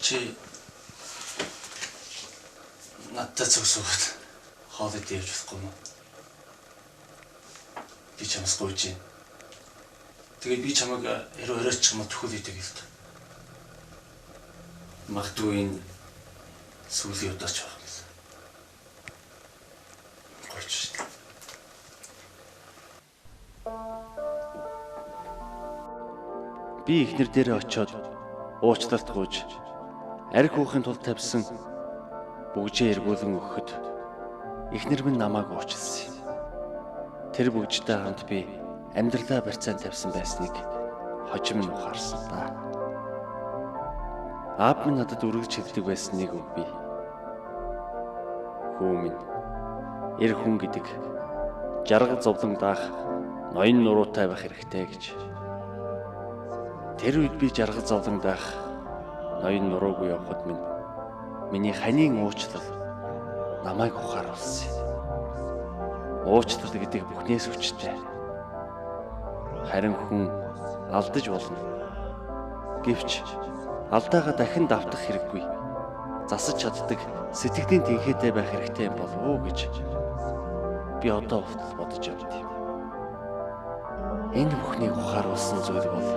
Чи надтай зөвсөд хоолой дээрж болохгүй юм. Би чамаас гуйж байна. Тэгээд би чамайг хэрэг өрөөч ч юм уу төхөл идэг л дээ. Магадгүй энэ сүүлийн удаач байх юм. Гуйж шүү. Би ихнэр дээрээ очиод уучлалт гуйж арх хүүхийн тулд тавьсан бүгжээ эргүүлэн өгөхөд ихнэр минь намайг уучлсан юм. Тэр бүгжтэй хамт би амьдралаа барьцаан тавьсан байсныг хожим нь ухаарсан да. Аав минь надад үргэлж хэлдэг байсан нэг үг бий. Хүү минь эр хүн гэдэг жаргал зовлон даах ноён нуруутай байх хэрэгтэй гэж. Тэр үед би жаргал зовлон даах ноён нуруугүй явхад миний ханийн уучлал намайг ухааруулсан юм. Уучлал гэдэг бүхнээс хүчтэй. Харин хүн алдаж болно. Гэвч алдаагаа дахин давтах хэрэггүй. Засаж чаддаг сэтгэлийн тэнхээтэй байх хэрэгтэй юм болов уу гэж би одоо хүртэл бодож явд юм. Энэ бүхнийг ухааруулсан зүйл бол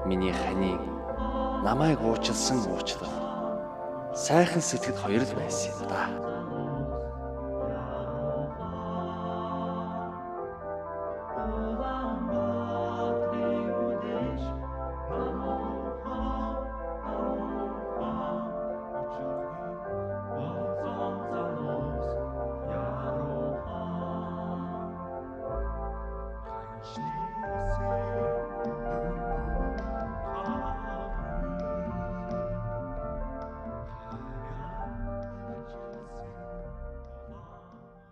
миний ханийн намайг уучлсан уучлал. Сайхан сэтгэл хоёр л байсан юм да.